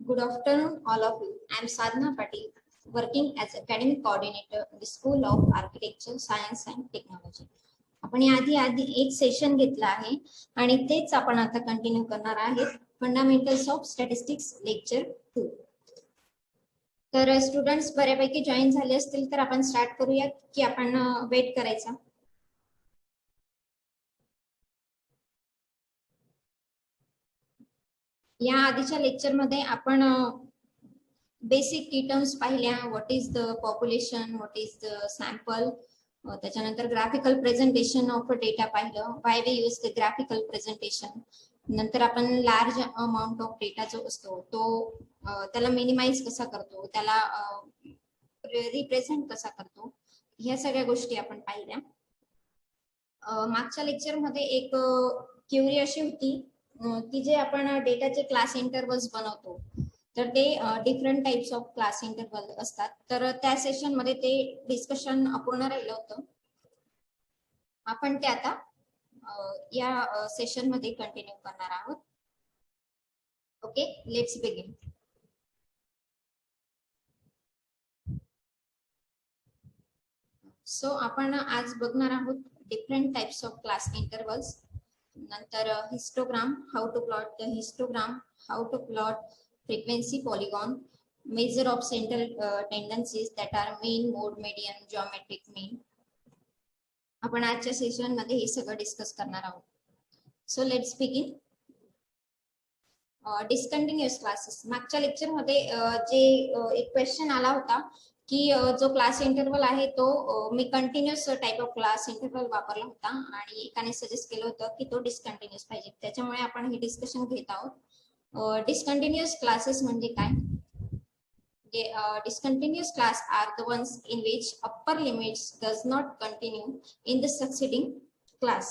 Good afternoon, all of you. I am Sadhna Patil, working as academic coordinator in the School of Architecture, Science and Technology. आपण आधी एक session घेतला आहे आणि तेच आपण आता कंटिन्यू करणार आहेत फंडामेंटल्स ऑफ स्टॅटिस्टिक्स लेक्चर 2. तर स्टुडंट्स बऱ्यापैकी जॉईन झाले असतील तर आपण स्टार्ट करूया की आपण वेट करायचा. या आधीच्या लेक्चर मध्ये आपण बेसिक की टर्म्स पाहिल्या. What is the population, what is the sample, त्याच्यानंतर ग्राफिकल प्रेझेंटेशन ऑफ डेटा पाहिलं. Why we use the graphical presentation. नंतर आपण लार्ज अमाउंट ऑफ डेटा जो असतो तो त्याला मिनिमाइज कसा करतो, त्याला रिप्रेझेंट कसा करतो, ह्या सगळ्या गोष्टी आपण पाहिल्या. मागच्या लेक्चर मध्ये एक क्वेरी अशी होती की जे आपण डेटाचे क्लास इंटरवल्स बनवतो तर ते different types of class interval असतात. तर त्या सेशन मध्ये ते डिस्कशन अपूर्ण राहिलं होतं. आपण ते आता या सेशन मध्ये कंटिन्यू करणार आहोत. Okay, let's begin. सो आपण आज बघणार आहोत different types of class intervals. नंतर histogram, how to plot the histogram, how to plot frequency polygon, measure of central tendencies that are mean, mode, median, geometric mean. आपण आजच्या session मध्ये हे सगळं डिस्कस करणार आहोत. So let's begin. Discontinuous classes. मागच्या lecture मध्ये जे एक क्वेश्चन आला होता की जो क्लास इंटरवल आहे तो मी continuous type of class interval वापरला होता आणि एकाने सजेस्ट केलं होतं की तो डिस्कंटिन्युअस पाहिजे. त्याच्यामुळे आपण हे डिस्कशन घेत आहोत. Discontinuous classes म्हणजे काय? Discontinuous class are the ones in which upper limits does not continue in the succeeding class.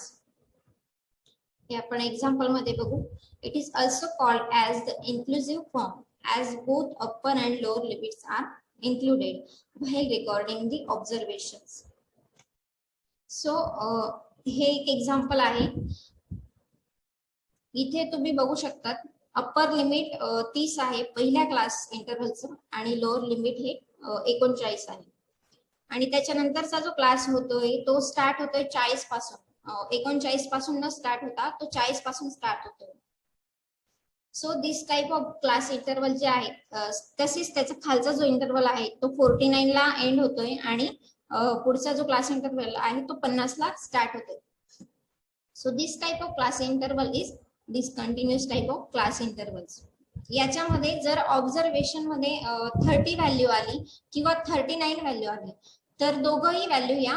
हे आपण एक्झाम्पल मध्ये बघू. It is also called as the inclusive form as both upper and lower limits are included while recording the observations. So हे एक example आहे. इथे तुम्ही बघू शकतात अप्पर लिमिट 30 आहे पहिल्या क्लास इंटरव्हलचं आणि लोअर लिमिट हे 39 आहे. आणि त्याच्यानंतरचा जो क्लास होतोय तो स्टार्ट होतोय 40 पासून. 39 पासून न स्टार्ट होता तो 40 पासून स्टार्ट होतोय. So this type of class interval जे आहे तसेच त्याचा खालचा जो इंटरव्हल आहे तो 49 ला एंड होतोय आणि पुढचा जो क्लास इंटरव्हल आहे तो 50 ला स्टार्ट होतोय. So this type of class interval is discontinuous type of class intervals. याच्यामध्ये जर ऑब्झर्वेशन मध्ये 30 व्हॅल्यू आली किंवा 39 व्हॅल्यू आली तर दोघंही व्हॅल्यू या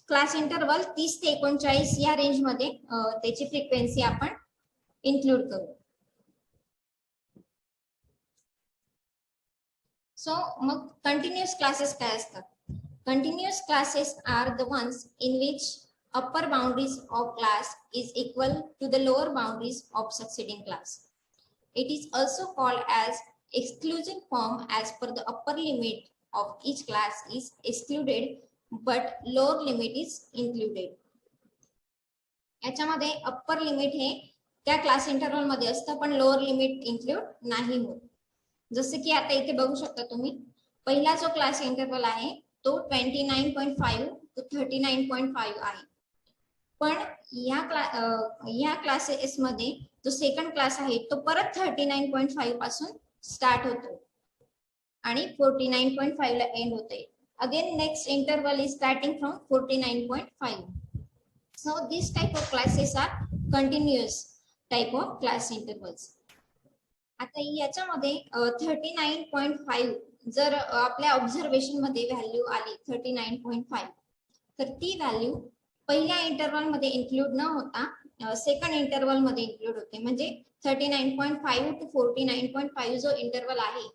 क्लास इंटरवल 30 ते 39 या रेंज मध्ये त्याची फ्रिक्वेन्सी आपण इन्क्लूड करू. सो मग कंटिन्युअस क्लासेस काय असतात? Continuous classes are the ones in which upper boundaries of class is equal to the lower boundaries of succeeding class. It is also called as exclusive form as per the upper limit of each class is excluded but lower limit is included. याच्यामध्ये upper limit हे त्या class interval मध्ये असतं पण lower limit include नाही होत. जसे की आता इथे बघू शकता तुम्ही पहिला जो क्लास इंटरवल आहे तो 29.5 to 39.5 आहे. पण या क्लासेस मध्ये जो सेकंड क्लास आहे तो परत 39.5 पासून स्टार्ट होतो आणि 49.5 ला एंड होते. Again next interval is starting from 49.5. So this type of classes are continuous type of class intervals. आता याच्यामध्ये 39.5 जर आपल्या ऑब्झर्वेशन मध्ये व्हॅल्यू आली 39.5 तर ती व्हॅल्यू पहिल्या इंटरवल मध्ये इन्क्लूड न होता सेकंड इंटरवल मध्ये इन्क्लूड होते. म्हणजे 39.5 टू 49.5 जो इंटरवल आहे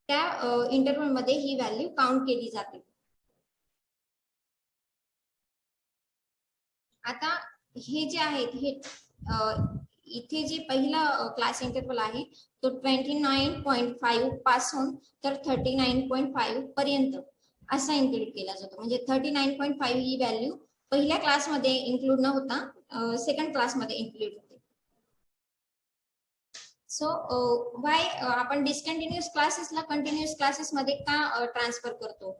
त्या इंटरवल मध्ये ही व्हॅल्यू काउंट केली जाते. आता हे जे आहेत हे इथे जे पहिला क्लास इंटरवल आहे तो 29.5 पासून तर 39.5 पर्यंत असा इन्क्लूड केला जातो. म्हणजे 39.5 ही व्हॅल्यू पहिल्या क्लास मध्ये इन्क्लूड न होता सेकंड क्लास मध्ये इन्क्लूड होते. सो वाय आपण डिस्कंटिन्युअस क्लासेसला कंटिन्युअस क्लासेस मध्ये का ट्रान्सफर करतो,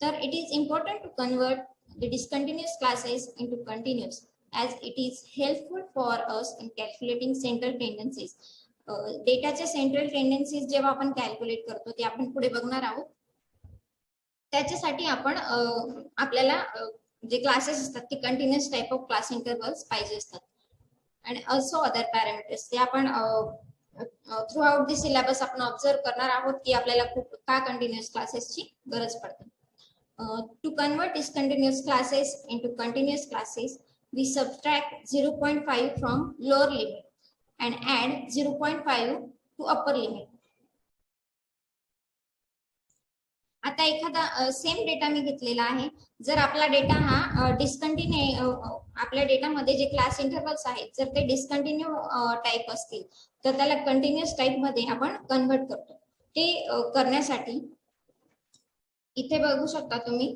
तर it is important to convert the discontinuous classes into continuous as it is helpful for us in calculating central tendencies. डेटाचे सेंट्रल टेंडन्सीज जेव्हा आपण कॅल्क्युलेट करतो ते आपण पुढे बघणार आहोत. त्याच्यासाठी आपण आपल्याला जे क्लासेस असतात ते continuous type of class intervals पाहिजे असतात आणि ऑल्सो अदर पॅरामीटर्स ते आपण थ्रू आउट द सिलेबस आपण ऑब्झर्व करणार आहोत की आपल्याला खूप का कंटिन्युअस क्लासेसची गरज पडते. To convert discontinuous classes into continuous classes we subtract 0.5 from lower limit and add 0.5 to upper limit. आता एखादा सेम डेटा मी घेतलेला आहे. जर आपला डेटा हा डिस्कंटिन्यू आपल्या डेटामध्ये जे क्लास इंटरवल्स आहेत जर ते डिस्कंटिन्यू टाइप असतील तर त्याला कंटिन्युअस टाइप मध्ये आपण कन्वर्ट करतो. ते करण्यासाठी इथे बघू शकता तुम्ही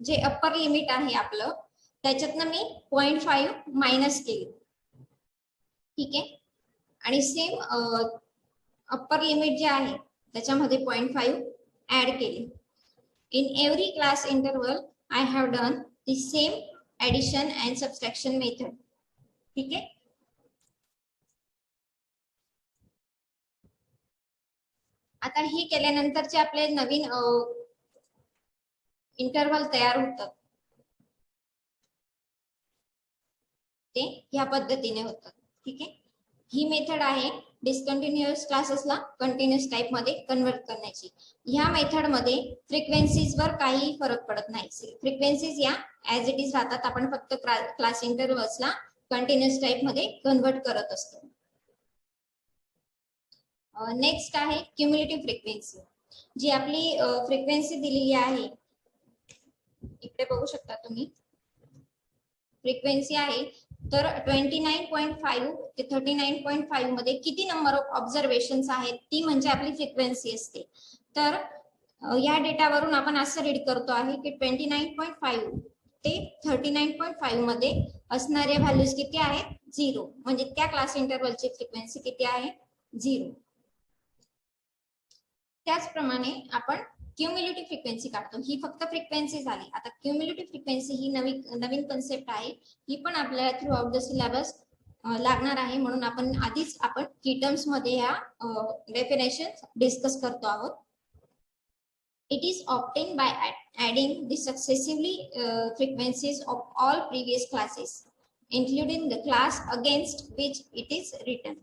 जे अप्पर लिमिट आहे आपलं त्याच्यातनं मी 0.5 मायनस केली. ठीक आहे. आणि सेम अप्पर लिमिट जे आहे त्याच्यामध्ये 0.5 ऍड केली. In every class interval I have done the same addition and subtraction method. ठीक आहे. आता हे केल्यानंतरचे आपले नवीन इंटरवल तयार होतात ते ह्या पद्धतीने होतात. ठीक आहे. ही मेथड आहे डिस्कंटिन्युअस क्लासेसला कंटिन्युअस टाइप मध्ये कन्वर्ट करण्याची. ह्या मेथड मध्ये फ्रिक्वेन्सीज वर काही फरक पडत नाही. फ्रिक्वेन्सीज या ऍज इट इज राहतात. आपण फक्त क्लास इंटरवल्सला कंटिन्युअस टाइप मध्ये कन्वर्ट करत असतो. नेक्स्ट आहे क्युम्युलेटिव्ह फ्रिक्वेन्सी. जी आपली फ्रिक्वेन्सी दिलेली आहे इकडे बघू शकता तुम्ही फ्रिक्वेन्सी आहे तर 29.5 ते 39.5 मध्ये किती नंबर ऑफ ऑब्झर्वेशन्स आहेत ती म्हणजे आपली फ्रिक्वेन्सी असते. तर या डेटावरून आपण असं रीड करतो आहे की 29.5 ते 39.5 मध्ये असणाऱ्या व्हॅल्यूज किती आहेत 0 म्हणजे त्या क्लास इंटरवलची फ्रिक्वेन्सी किती आहे 0. त्याचप्रमाणे आपण क्युम्युलेटिव्ह फ्रिक्वेन्सी काढतो. ही फक्त फ्रिक्वेन्सी झाली. आता क्युम्युलेटिव्ह फ्रिक्वेन्सी ही नवीन कन्सेप्ट आहे. ही पण आपल्याला थ्रू आउट द सिलेबस लागणार आहे म्हणून आधीच आपण की टर्म्स मध्ये ह्या डेफिनेशन डिस्कस करतो आहोत. It is obtain by adding the successively frequencies of all previous classes including the class against which it is written.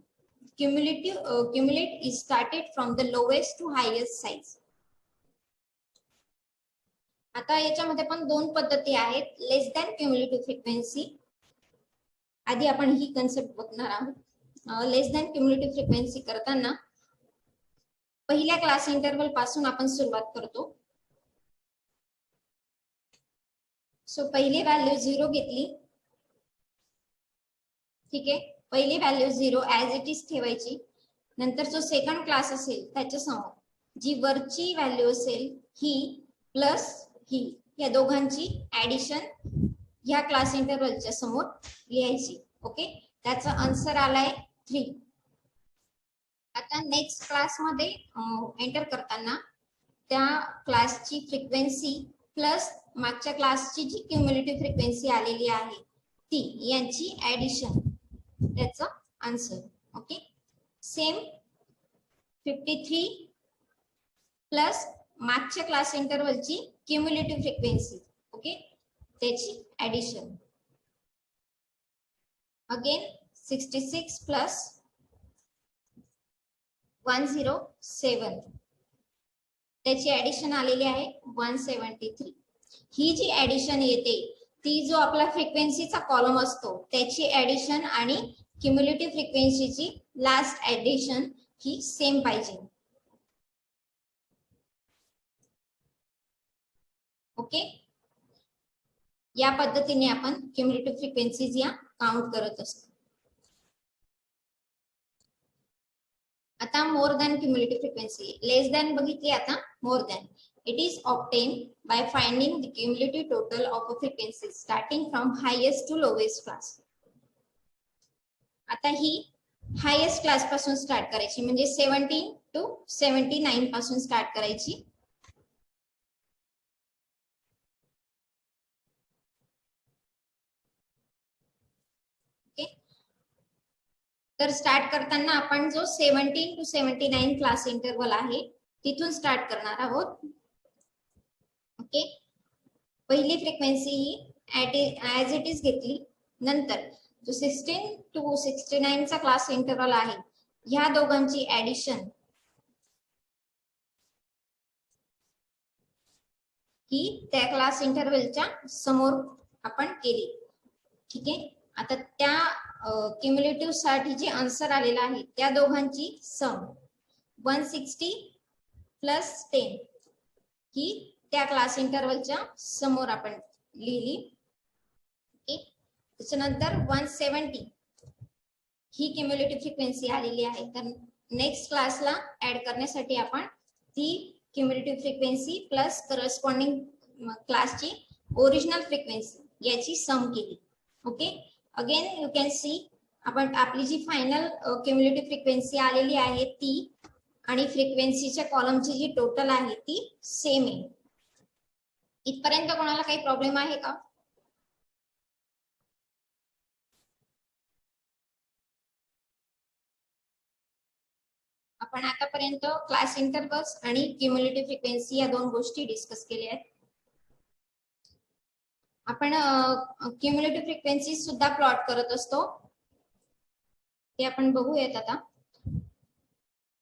Cumulate is started from the lowest to highest size. आता याच्यामध्ये पण दोन पद्धती आहेत. लेस than cumulative frequency आधी आपण ही concept बघणार आहोत. लेस दॅन क्युम्युलेटिव्ह फ्रिक्वेन्सी करताना पहिल्या क्लास इंटरवल पासून आपण सुरुवात करतो. सो पहिली व्हॅल्यू 0 घेतली. ठीक आहे. पहिली व्हॅल्यू 0 ऍज इट इज ठेवायची. नंतर जो सेकंड क्लास असेल त्याच्या समोर जी वरची व्हॅल्यू असेल ही प्लस ही या दोघांची ऍडिशन ह्या क्लास इंटरवलच्या समोर लिहायची. ओके. त्याचा आन्सर आलाय 3. आता नेक्स्ट क्लास मध्ये एंटर करताना त्या क्लासची फ्रिक्वेन्सी प्लस मागच्या क्लासची जी क्युम्युलेटिव्ह फ्रिक्वेन्सी आलेली आहे ती यांची ऍडिशन त्याचा आन्सर. ओके. सेम 53 प्लस मागच्या क्लास इंटरवलची क्युम्युलेटिव्ह फ्रिक्वेन्सी. ओके. त्याची ऍडिशन अगेन 66 प्लस 107 त्याची ऍडिशन आलेली आहे 173. ही जी ऍडिशन येते ती जो आपला फ्रिक्वेन्सीचा कॉलम असतो त्याची ऍडिशन आणि क्युम्युलेटिव्ह फ्रिक्वेन्सीची लास्ट ऍडिशन ही सेम पाहिजे. ओके. या पद्धतीने आपण क्युम्युलेटिव्ह फ्रिक्वेन्सीज या काउंट करत असतो. आता मोर दॅन क्युम्युलेटिव्ह फ्रिक्वेन्सी. लेस दॅन बघितली. आता more than. It is obtained by finding the cumulative total of a frequency starting from highest to lowest class. आता ही हायेस्ट क्लास पासून स्टार्ट करायची, म्हणजे 17 to 79 पासून स्टार्ट करायची. तर स्टार्ट करताना आपण जो 17 to 79 क्लास इंटरवल आहे तिथून स्टार्ट करणार आहोत. ओके, पहिली frequency he as it is घेतली. नंतर जो 16 to 69 चा क्लास इंटरवल आहे ह्या दोघांची ऍडिशन ही त्या क्लास इंटरवलच्या समोर आपण केली. ठीक आहे, आता त्या क्युम्युलेटिव्ह साठी जे आन्सर आलेला आहे त्या दोघांची सम 160 प्लस 10 ही त्या क्लास इंटरवलच्या समोर आपण लिहिली. ओके, त्याच्यानंतर 170 ही क्युम्युलेटिव्ह फ्रिक्वेन्सी आलेली आहे. तर नेक्स्ट क्लासला ऍड करण्यासाठी आपण ती क्युम्युलेटिव्ह फ्रिक्वेन्सी प्लस करस्पॉन्डिंग क्लासची ओरिजिनल फ्रिक्वेन्सी याची सम केली. Okay, again you can C आपण आपली जी फायनल क्युम्युलेटिव्ह फ्रिक्वेन्सी आलेली आहे ती आणि फ्रिक्वेन्सीच्या कॉलमची जी टोटल आहे ती सेम आहे. इथपर्यंत कोणाला काही प्रॉब्लेम आहे का? आपण आतापर्यंत क्लास इंटरवल्स आणि क्युम्युलेटिव्ह फ्रिक्वेन्सी या दोन गोष्टी डिस्कस केल्या आहेत. आपण क्युम्युलेटिव्ह फ्रिक्वेन्सी सुद्धा प्लॉट करत असतो, ते आपण बघूयात आता.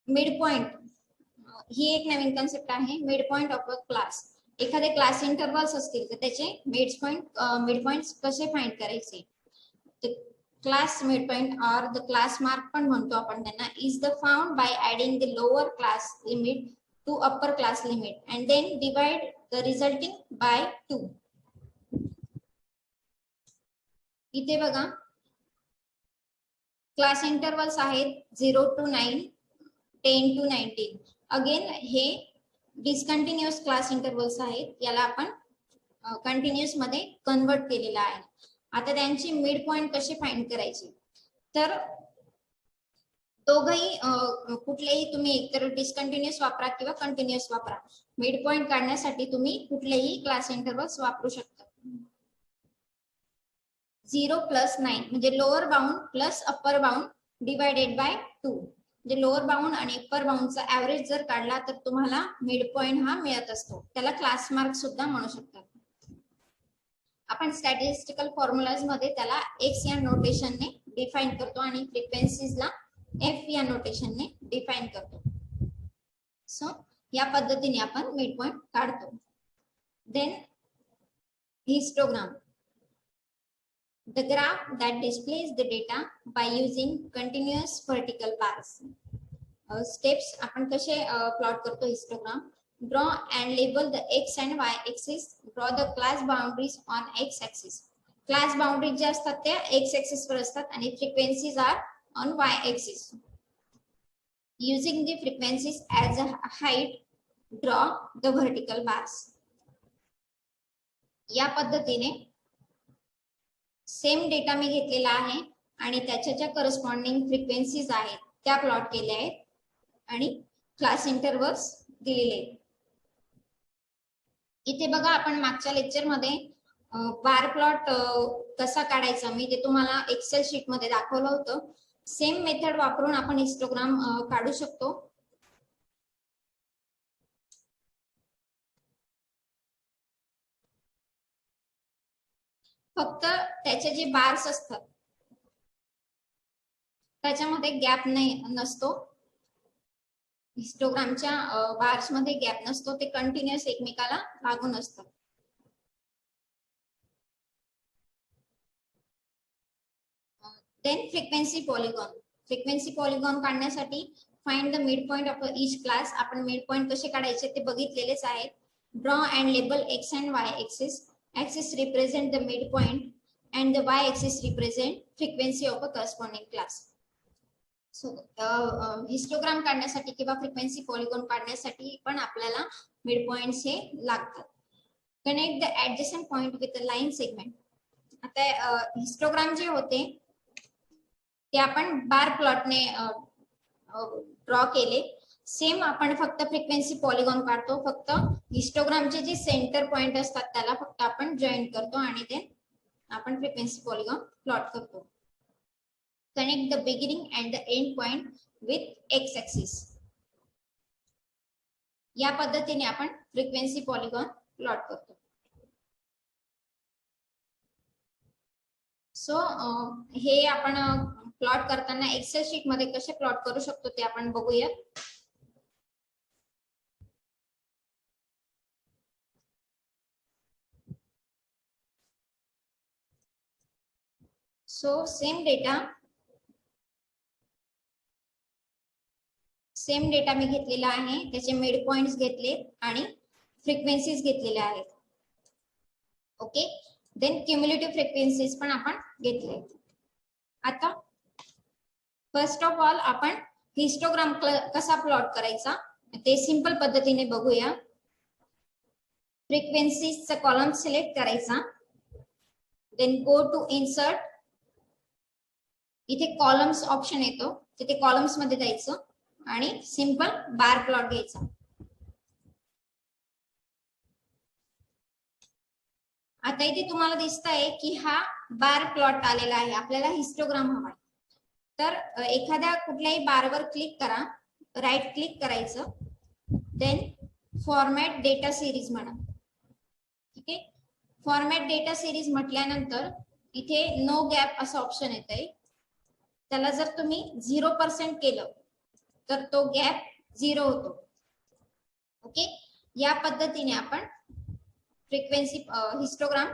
मिड पॉइंट ही एक नवीन कन्सेप्ट आहे. Mid point of a class, एखादे क्लास इंटरवल्स असतील तर त्याचे मिड पॉइंट्स कसे फाइंड करायचे. Class mid point or the class mark पण म्हणतो आपण त्यांना, is the found by adding the lower class limit to upper class limit and then divide the resulting by 2. इथे बघा क्लास इंटरवल्स आहेत 0 to 9, 10 to 19. Again हे डिस्कंटिन्युअस class intervals आहेत, याला आपण कंटिन्युअस मध्ये कन्वर्ट केलेला आहे. आता त्यांची मिड पॉइंट कसे फाइंड करायचे, तर दोघही कुठलेही तुम्ही एकतर डिस्कंटिन्युअस वापरा किंवा कंटिन्युअस वापरा. मिड पॉइंट काढण्यासाठी तुम्ही कुठलेही क्लास इंटरवल्स वापरू शकता. 0 प्लस 9 म्हणजे lower bound plus upper bound divided by 2. म्हणजे लोअर बाउंड आणि अप्पर बाउंडचा ऍव्हरेज जर काढला तर तुम्हाला मिड पॉइंट हा मिळत असतो. त्याला क्लास मार्क सुद्धा म्हणू शकतात. आपण स्टॅटिस्टिकल फॉर्म्युलाज मध्ये त्याला x या नोटेशनने डिफाइन करतो आणि फ्रिक्वेन्सीजला f या नोटेशनने डिफाइन करतो. सो या पद्धतीने आपण मिड पॉइंट काढतो. Then histogram, the graph that displays the data by using continuous vertical bars. Steps आपण कसे प्लॉट करतो histogram. Draw and label the x and y axis. Draw the class boundaries on x axis. Class boundaries जे असतात त्या x axis वर असतात आणि frequencies are on y axis. Using the frequencies as a height, draw the vertical bars. या पद्धतीने same data मी घेतलेला आहे आणि त्याच्या ज्या करस्पॉन्डिंग फ्रिक्वेन्सीज आहेत त्या प्लॉट केल्या आहेत आणि क्लास इंटरवल्स दिलेले आहेत. इथे बघा आपण मागच्या लेक्चर मध्ये बार प्लॉट कसा काढायचा मी ते तुम्हाला एक्सेल शीट मध्ये दाखवलं होतं. सेम मेथड वापरून आपण हिस्टोग्राम काढू शकतो. फक्त त्याचे जे बार्स असतात त्याच्यामध्ये गॅप नसतो. हिस्टोग्रामच्या बार्स मध्ये गॅप नसतो, ते कंटिन्युअस एकमेकाला लागून असतात. Then frequency polygon. Frequency polygon काढण्यासाठी find the mid point of each class. आपण मिड पॉइंट कसे काढायचे ते बघितलेलेच आहेत. Draw and label X and Y axis. Axis represent the midpoint and the y-axis represent frequency of a corresponding class. So histogram काढण्यासाठी किंवा frequency polygon काढण्यासाठी पण आपल्याला मिड पॉइंट्स हे लागतात. Connect the adjacent point with a line segment. आता histogram जे होते ते आपण बार प्लॉटने ड्रॉ केले. सेम आपण फक्त फ्रिक्वेन्सी पॉलिगॉन काढतो, फक्त हिस्टोग्रामचे जे सेंटर पॉइंट असतात त्याला फक्त आपण जॉईन करतो आणि ते आपण फ्रिक्वेन्सी पॉलिगॉन प्लॉट करतो. Connect the beginning and the end point with x axis. या पद्धतीने आपण फ्रिक्वेन्सी पॉलिगॉन प्लॉट करतो. सो हे आपण प्लॉट करताना एक्सेल शीट मध्ये कसे प्लॉट करू शकतो ते आपण बघूया. सो सेम डेटा मी घेतलेला आहे, त्याचे मिड पॉइंट्स घेतले आणि फ्रिक्वेन्सीज घेतलेल्या आहेत. ओके, देन क्युम्युलेटिव्ह फ्रिक्वेन्सीज पण आपण घेतले. आता फर्स्ट ऑफ ऑल आपण हिस्टोग्राम कसा प्लॉट करायचा ते सिंपल पद्धतीने बघूया. फ्रिक्वेन्सीजचा कॉलम सिलेक्ट करायचा, देन गो टू इन्सर्ट. इथे कॉलम्स ऑप्शन येतो, तिथे कॉलम्स मध्ये जायचं आणि सिंपल बार प्लॉट घ्यायचा. आता इथे तुम्हाला दिसतंय की हा बार प्लॉट आलेला आहे. आपल्याला हिस्टोग्राम हवाय, तर एखाद्या कुठल्याही बारवर क्लिक करा, राईट क्लिक करायचं, देन फॉर्मॅट डेटा सिरीज म्हणा. ठीक आहे, फॉर्मॅट डेटा सिरीज म्हटल्यानंतर इथे नो गॅप असं ऑप्शन येतंय. त्याला जर तुम्ही 0% केलं तर तो गॅप 0 होतो. ओके, या पद्धतीने आपण फ्रिक्वेन्सी हिस्टोग्राम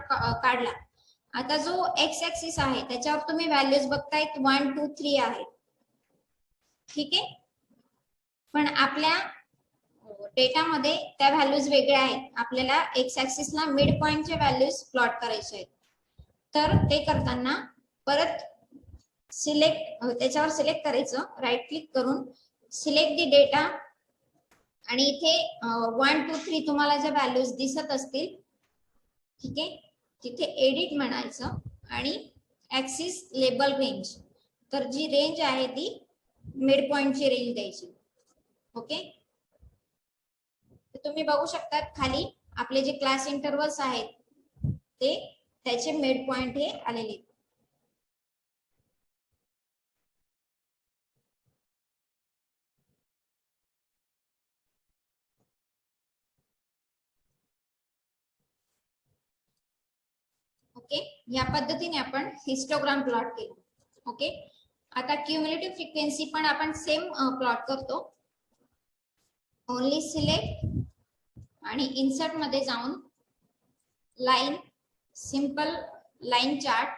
काढला. आता जो एक्स ऍक्सिस आहे त्याच्यावर तुम्ही व्हॅल्यूज बघतायत 1 2 3 आहेत. ठीक आहे, पण आपल्या डेटामध्ये त्या व्हॅल्यूज वेगळ्या आहेत. आपल्याला एक्स ऍक्सिसला मिड पॉइंटचे व्हॅल्यूज प्लॉट करायचे आहेत. तर ते करताना परत त्याच्यावर सिलेक्ट करायचं, राईट क्लिक करून सिलेक्ट दी डेटा आणि इथे 1 2 3 तुम्हाला ज्या व्हॅल्यूज दिसत असतील, ठीक आहे, तिथे एडिट म्हणायचं आणि ऍक्सिस लेबल रेंज. तर जी रेंज आहे ती मिड पॉइंटची रेंज द्यायची. ओके, तुम्ही बघू शकता खाली आपले जे क्लास इंटरवल्स आहेत ते त्याचे मिड पॉइंट हे आलेले. ओके, या पद्धतीने आपण हिस्टोग्राम प्लॉट केला. ओके, आता क्युम्युलेटिव्ह फ्रिक्वेन्सी पण आपण सेम प्लॉट करतो. ओनली सिलेक्ट आणि इन्सर्ट मध्ये जाऊन line, simple line chart.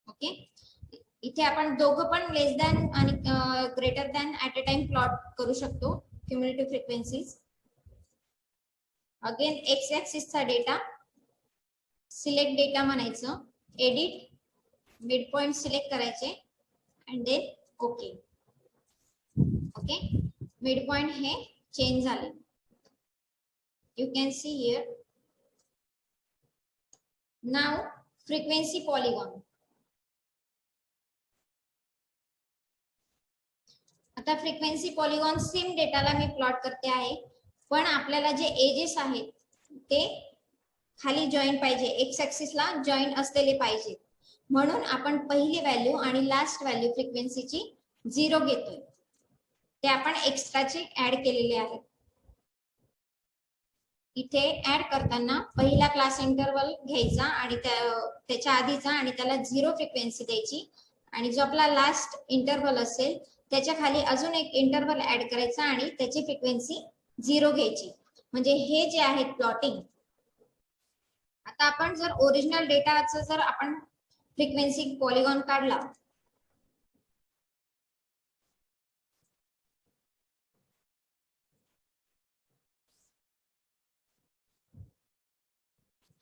Okay, इथे आपण दोघं पण लेस दॅन आणि greater than at a time plot करू शकतो क्युम्युलेटिव्ह फ्रिक्वेन्सीज. अगेन एक्स ऍक्सिसचा डेटा, सिलेक्ट डेटा म्हणायचं, एडिट, मिड पॉइंट सिलेक्ट करायचे and then okay. Okay, mid point हे चेंज झाले. You can see here. Now frequency polygon. आता frequency polygon same डेटाला मी plot करते आहे, पण आपल्याला जे एजेस आहेत ते खाली जॉईन पाहिजे, एक्स ऍक्सिसला जॉईन असलेले पाहिजे. म्हणून आपण पहिली व्हॅल्यू आणि लास्ट व्हॅल्यू फ्रिक्वेन्सीची 0 घेतोय. ते आपण एक्स्ट्राचे ऍड केलेले आहेत. इथे ऍड करताना पहिला क्लास इंटरवल घ्यायचा आणि त्याच्या आधीचा आणि त्याला 0 फ्रिक्वेन्सी द्यायची आणि जो आपला लास्ट इंटरवल असेल त्याच्या खाली अजून एक इंटरवल ऍड करायचा आणि त्याची फ्रिक्वेन्सी 0 घ्यायची. म्हणजे हे जे आहे प्लॉटिंग. आता आपण जर ओरिजिनल डेटाचा जर आपण फ्रिक्वेन्सी पॉलिगॉन काढला,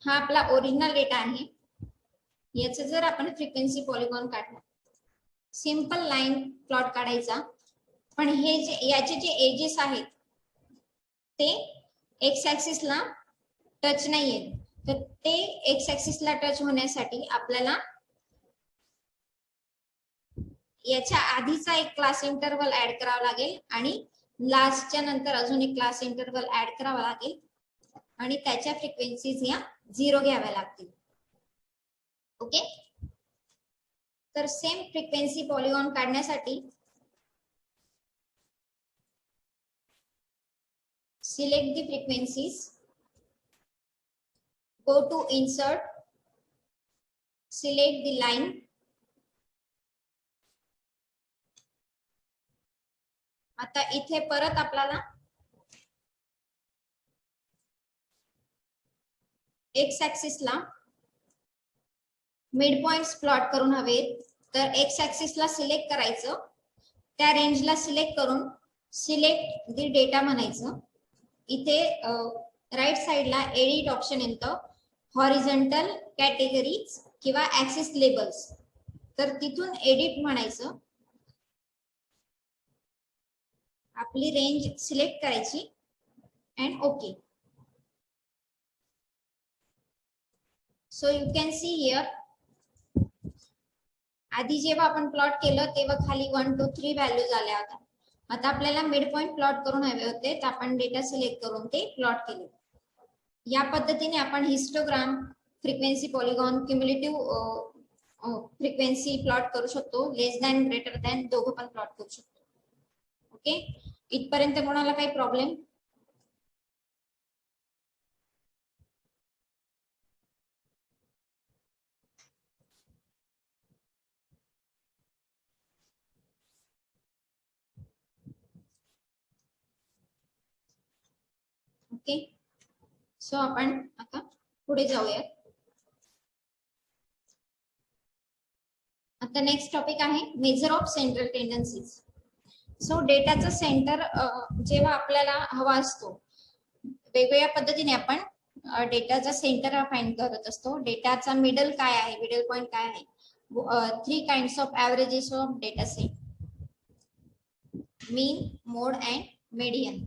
हा आपला ओरिजिनल डेटा आहे, याचं जर आपण फ्रिक्वेन्सी पॉलिगॉन काढला, सिंपल लाईन प्लॉट काढायचा, पण हे जे याचे जे एजेस आहेत ते एक्स ऍक्सिसला टच नाहीये, तर ते एक्स ऍक्सिसला टच होण्यासाठी आपल्याला याच्या आधीचा एक क्लास इंटरवल ऍड करावा लागेल आणि लास्टच्या नंतर अजून एक क्लास इंटरवल ऍड करावा लागेल आणि त्याच्या फ्रिक्वेन्सीज या 0 घ्याव्या लागतील. ओके, तर सेम फ्रिक्वेन्सी पॉलिगॉन काढण्यासाठी select the frequencies, go to insert, select the line, आता इथे परत आपल्याला एक्स ऍक्सिसला मिड पॉइंट्स प्लॉट करून हवेत, तर एक्स ऍक्सिसला सिलेक्ट करायचं, त्या रेंजला सिलेक्ट करून सिलेक्ट द डेटा म्हणायचं. इथे राईट साइडला एडिट ऑप्शन येतं, हॉरिझॉन्टल कॅटेगरीज किंवा ऍक्सिस लेबल्स, तर तिथून एडिट म्हणायचं, आपली रेंज सिलेक्ट करायची and okay. So you can see here, आधी जेव्हा आपण प्लॉट केलं तेव्हा खाली 1 2 3 व्हॅल्यूज आल्या होत्या. आता आपल्याला मिड पॉइंट प्लॉट करून हवे होते, तर आपण डेटा सिलेक्ट करून ते प्लॉट केले. या पद्धतीने आपण histogram, frequency polygon, cumulative frequency plot करू शकतो, लेस दॅन ग्रेटर दॅन दोघं पण प्लॉट करू शकतो. ओके, इथपर्यंत कोणाला काही प्रॉब्लेम? ओके, सो आपण आता पुढे जाऊयात. आता नेक्स्ट टॉपिक आहे measure of central tendencies. So डेटाचा सेंटर जेव्हा आपल्याला हवा असतो, वेगवेगळ्या पद्धतीने आपण डेटाचा सेंटर फाइंड करत असतो. डेटाचा मिडल काय आहे, मिडल पॉइंट काय आहे. 3 kinds of averages of data set, mean, mode and median.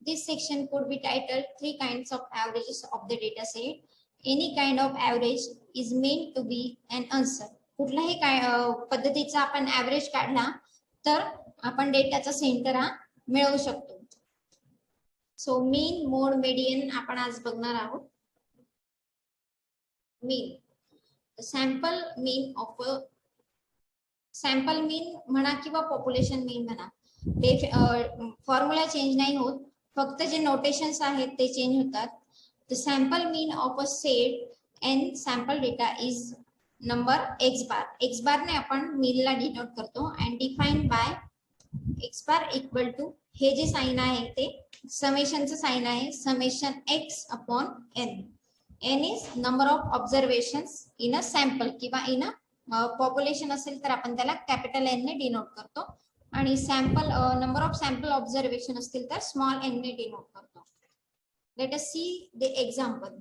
This section could be titled 3 kinds of averages of the data set. Any kind of average is meant to be an answer. कुठलाही पद्धतीचा आपण average काढला तर आपण डेटाचा centre हा मिळवू शकतो. सो मीन, मोड, मीडियन आपण आज बघणार आहोत. मीन, सॅम्पल मीन ऑफ सॅम्पल मीन म्हणा किंवा पॉप्युलेशन मीन म्हणा, ते फॉर्म्युला चेंज नाही होत, फक्त जे नोटेशन्स आहेत ते चेंज होतात. The sample mean of a set N sample data is number X bar. X bar ने आपण मीनला डिनोट करतो and defined by X bar equal to, हे जे साइन आहे ते समेशनचं साइन आहे, summation X upon N. N is number of observations in a sample, किंवा इन अ पॉप्युलेशन असेल तर आपण त्याला कॅपिटल एन ने डिनोट करतो आणि sample number of sample observation असतील तर स्मॉल एन ने डिनोट करतो. Let us see the example.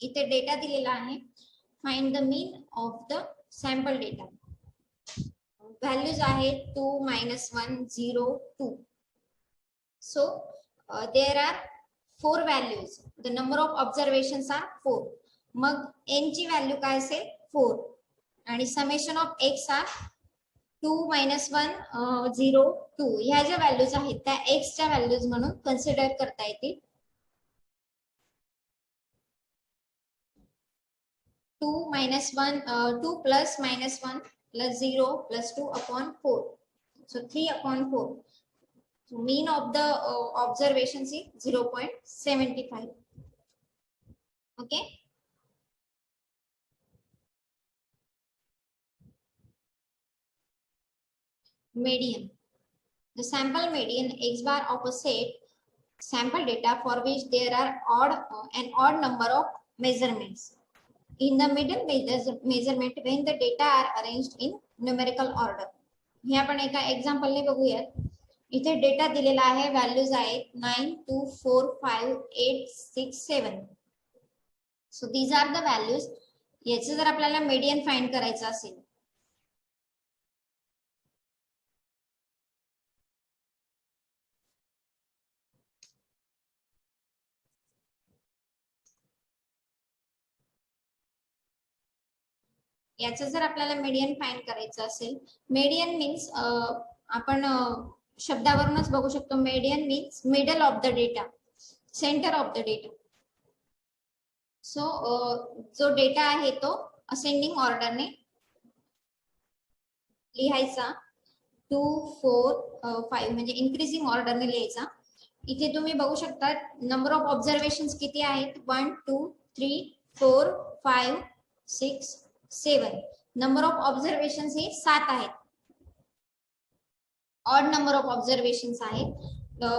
इथे डेटा दिलेला आहे, find the mean of the sample data. Values आहेत 2 -1 0 2. So there are 4 values, the number of observations are 4. मग N ची व्हॅल्यू काय असेल 4 आणि समेशन ऑफ एक्स आर 2 -1 0 2. ह्या ज्या व्हॅल्यूज आहेत त्या एक्स च्या व्हॅल्यूज म्हणून कन्सिडर करता येतील. 2 -1 2 plus -1 plus 0 plus 2 upon 4. So 3 upon 4. So mean of the observations is 0.75. Okay. Median. The sample median x bar of a set sample data for which there are an odd number of measurements. In the middle measurement when the data are arranged in numerical order. हे आपण एका example ने बघूयात. इथे data दिलेला आहे, values आहेत 9 2 4 5 8 6 7. So these are the values. याचे जर आपल्याला मीडियन फाइंड करायचं असेल याचं जर आपल्याला मीडियन फाइंड करायचं असेल, मीडियन मीन्स आपण शब्दावरूनच बघू शकतो, median means middle of the data, centre of the data. So जो डेटा आहे तो असेंडिंग ऑर्डरने लिहायचा, 2 4 5 म्हणजे इन्क्रीजिंग ऑर्डरने लिहायचा. इथे तुम्ही बघू शकता नंबर ऑफ ऑब्झर्वेशन्स किती आहेत, 1 2 3 4 5 6 7. नंबर ऑफ ऑब्झर्वेशन्स हे 7 आहेत. ऑड नंबर ऑफ ऑब्झर्वेशन्स आहेत.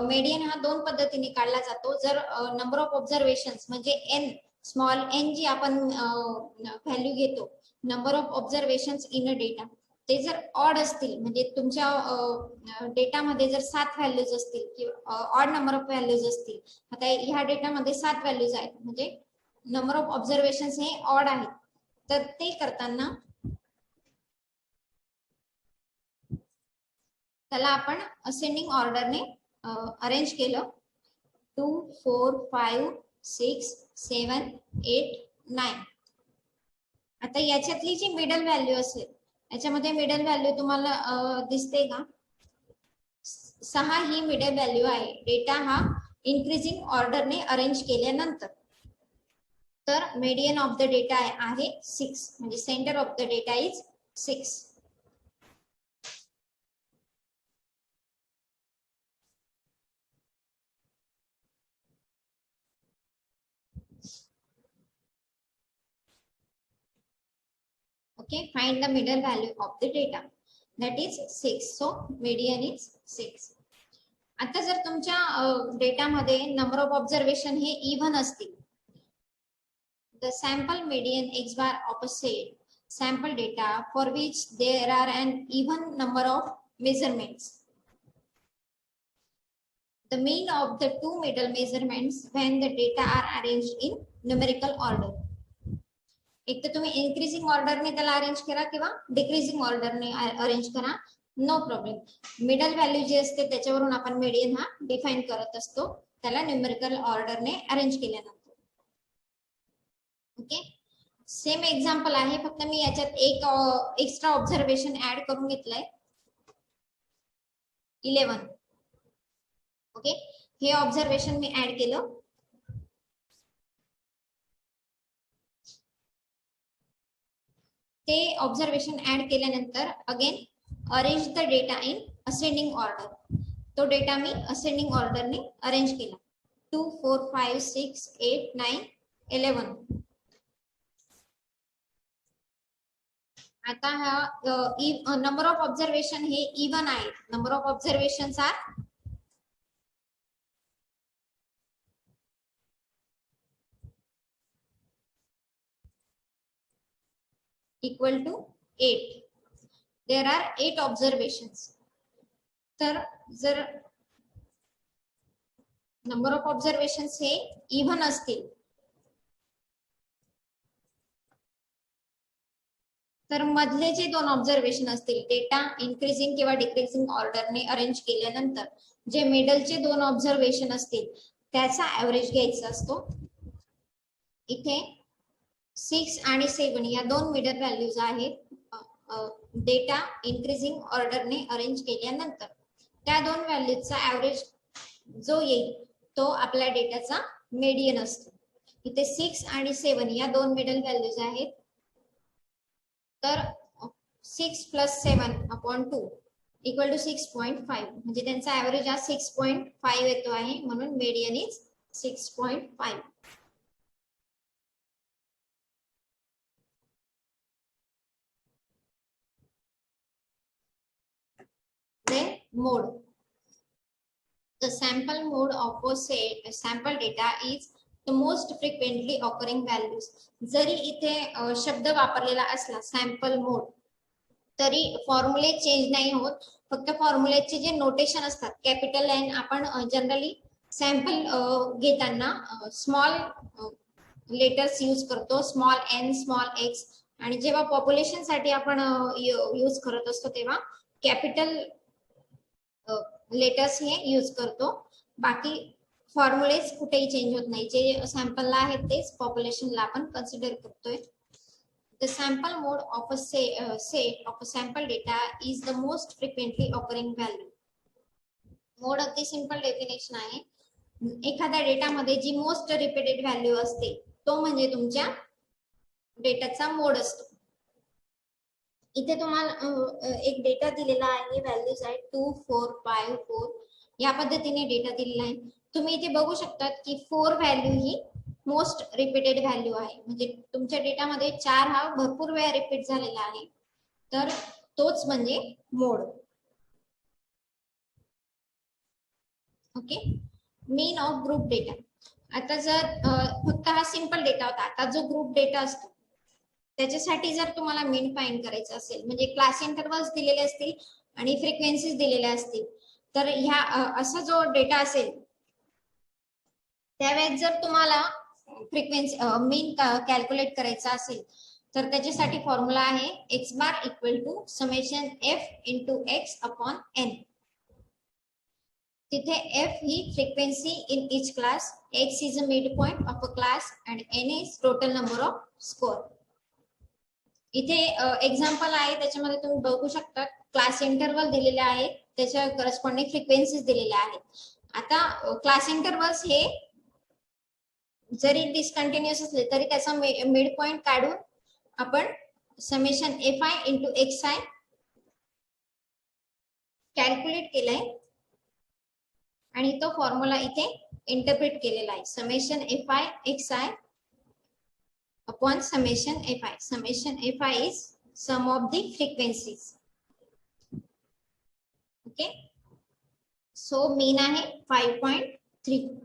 मीडियन हा दोन पद्धतीने काढला जातो. जर नंबर ऑफ ऑब्झर्वेशन्स म्हणजे एन, स्मॉल एन जी आपण व्हॅल्यू घेतो, number of observations in a data, ते जर ऑड असतील म्हणजे तुमच्या डेटामध्ये जर 7 व्हॅल्यूज असतील किंवा ऑड नंबर ऑफ व्हॅल्यूज असतील, आता ह्या डेटामध्ये 7 व्हॅल्यूज आहेत म्हणजे नंबर ऑफ ऑब्झर्वेशन्स हे ऑड आहेत, तर ते करताना त्याला आपण असेंडिंग ऑर्डरने अरेंज केलं. 2 4 5 6 7 8 9. आता याच्यातली जी मिडल व्हॅल्यू असेल, याच्यामध्ये मिडल व्हॅल्यू तुम्हाला दिसते का, 6 ही मिडल व्हॅल्यू आहे डेटा हा इन्क्रीजिंग ऑर्डरने अरेंज केल्यानंतर. तर मीडियन ऑफ द डेटा आहे 6 म्हणजे centre of the data is 6. Okay, find the middle value of the data, that is 6. So median is 6. आता जर तुमच्या डेटामध्ये नंबर ऑफ ऑब्झर्वेशन हे इव्हन असतील, the sample median x bar of a sample data for which there are an even number of measurements, the mean of the two middle measurements when the data are arranged in numerical order. एक तर तुम्ही increasing ऑर्डरने त्याला arrange करा किंवा decreasing ऑर्डरने arrange करा, no problem. Middle value जी असते त्याच्यावरून आपण मीडियन हा डिफाइन करत असतो, त्याला न्यूमेरिकल ऑर्डरने अरेंज केल्यानंतर. ओके, सेम एक्झाम्पल आहे, फक्त मी याच्यात एक एक्स्ट्रा ऑब्झर्वेशन ऍड करून घेतलंय, 11. ओके, हे ऑब्झर्वेशन मी ऍड केलं. ते ऑब्झर्वेशन ऍड केल्यानंतर again arrange the data in ascending order. तो डेटा मी असेंडिंग ऑर्डरने अरेंज केला, 2 4 5 6 8 9 11. आता हा नंबर ऑफ ऑब्झर्वेशन हे इव्हन आहे, number of observations are equal to 8. There are 8 observations. तर जर नंबर ऑफ ऑब्झर्वेशन्स हे इव्हन असतील तर मधले जे दोन ऑब्झर्वेशन असतील, डेटा इन्क्रीजिंग किंवा डिक्रीजिंग ऑर्डरने अरेंज केल्यानंतर जे मिडलचे दोन ऑब्झर्वेशन असतील त्याचा ऍव्हरेज घ्यायचा असतो. इथे 6 आणि 7 या दोन मिडल व्हॅल्यूज आहेत डेटा इन्क्रीजिंग ऑर्डरने अरेंज केल्यानंतर. त्या दोन व्हॅल्यूजचा ऍव्हरेज जो येईल तो आपल्या डेटाचा मीडियन असतो. इथे 6 आणि 7 या दोन मिडल व्हॅल्यूज आहेत, तर 6 + 7/2 = 6.5 म्हणजे त्यांचा ऍव्हरेज हा 6.5 येतो आहे, म्हणून median is 6.5. Then mode. The sample mode of a sample data is the most frequently occurring values. जरी इथे शब्द वापरलेला असला सॅम्पल मोड, तरी फॉर्म्युले चेंज नाही होत, फक्त फॉर्म्युलेचे जे नोटेशन असतात, कॅपिटल एन आपण जनरली सॅम्पल घेताना स्मॉल लेटर्स यूज करतो, स्मॉल एन स्मॉल एक्स, आणि जेव्हा पॉप्युलेशन साठी आपण यूज करत असतो तेव्हा कॅपिटल लेटर्स हे यूज करतो. बाकी फॉर्म्युलेज कुठेही चेंज होत नाही, जे सॅम्पलला आहेत तेच पॉप्युलेशनला आपण कन्सिडर करतोय. the sample mode of a set of a sample data is the most frequently occurring value. मोड अगदी सिंपल डेफिनेशन आहे, एखाद्या डेटामध्ये जी मोस्ट रिपीटेड व्हॅल्यू असते तो म्हणजे तुमच्या डेटाचा मोड असतो. इथे तुम्हाला एक डेटा दिलेला आहे, व्हॅल्यूज आहे 2 4 5 4 या पद्धतीने डेटा दिलेला आहे. तुम्ही इथे बघू शकतात की 4 व्हॅल्यू ही मोस्ट रिपीटेड व्हॅल्यू आहे, म्हणजे तुमच्या डेटामध्ये 4 हा भरपूर वेळा रिपीट झालेला आहे, तर तोच म्हणजे mode. Okay. Mean of group data. आता जर फक्त हा सिंपल डेटा होता, आता जो ग्रुप डेटा असतो त्याच्यासाठी जर तुम्हाला मीन फाइंड करायचं असेल, म्हणजे क्लास इंटरवल्स दिलेले असतील आणि फ्रिक्वेन्सीज दिलेल्या असतील, तर ह्या असा जो डेटा असेल त्यावेळेस जर तुम्हाला फ्रिक्वेन्सी मीन कॅल्क्युलेट करायचा असेल तर त्याच्यासाठी फॉर्म्युला आहे X bar equal to summation F into X upon N. तिथे एफ ही frequency in each class, X is a mid point of a class and N is total number of score. इथे example आहे, त्याच्यामध्ये तुम्ही बघू शकता class interval दिलेले आहेत, त्याच्या करस्पॉन्डिंग फ्रिक्वेन्सीज दिलेल्या आहेत. आता क्लास इंटरवल्स हे जरी डिस्कंटिन्युअस असले तरी त्याचा मिड पॉइंट काढून आपण summation F I into X I calculate केलाय आणि तो फॉर्म्युला इथे इंटरप्रिट केलेला आहे. Summation F I X I upon summation F I. Summation F I is sum of the frequencies. Okay. So mean आहे 5.3.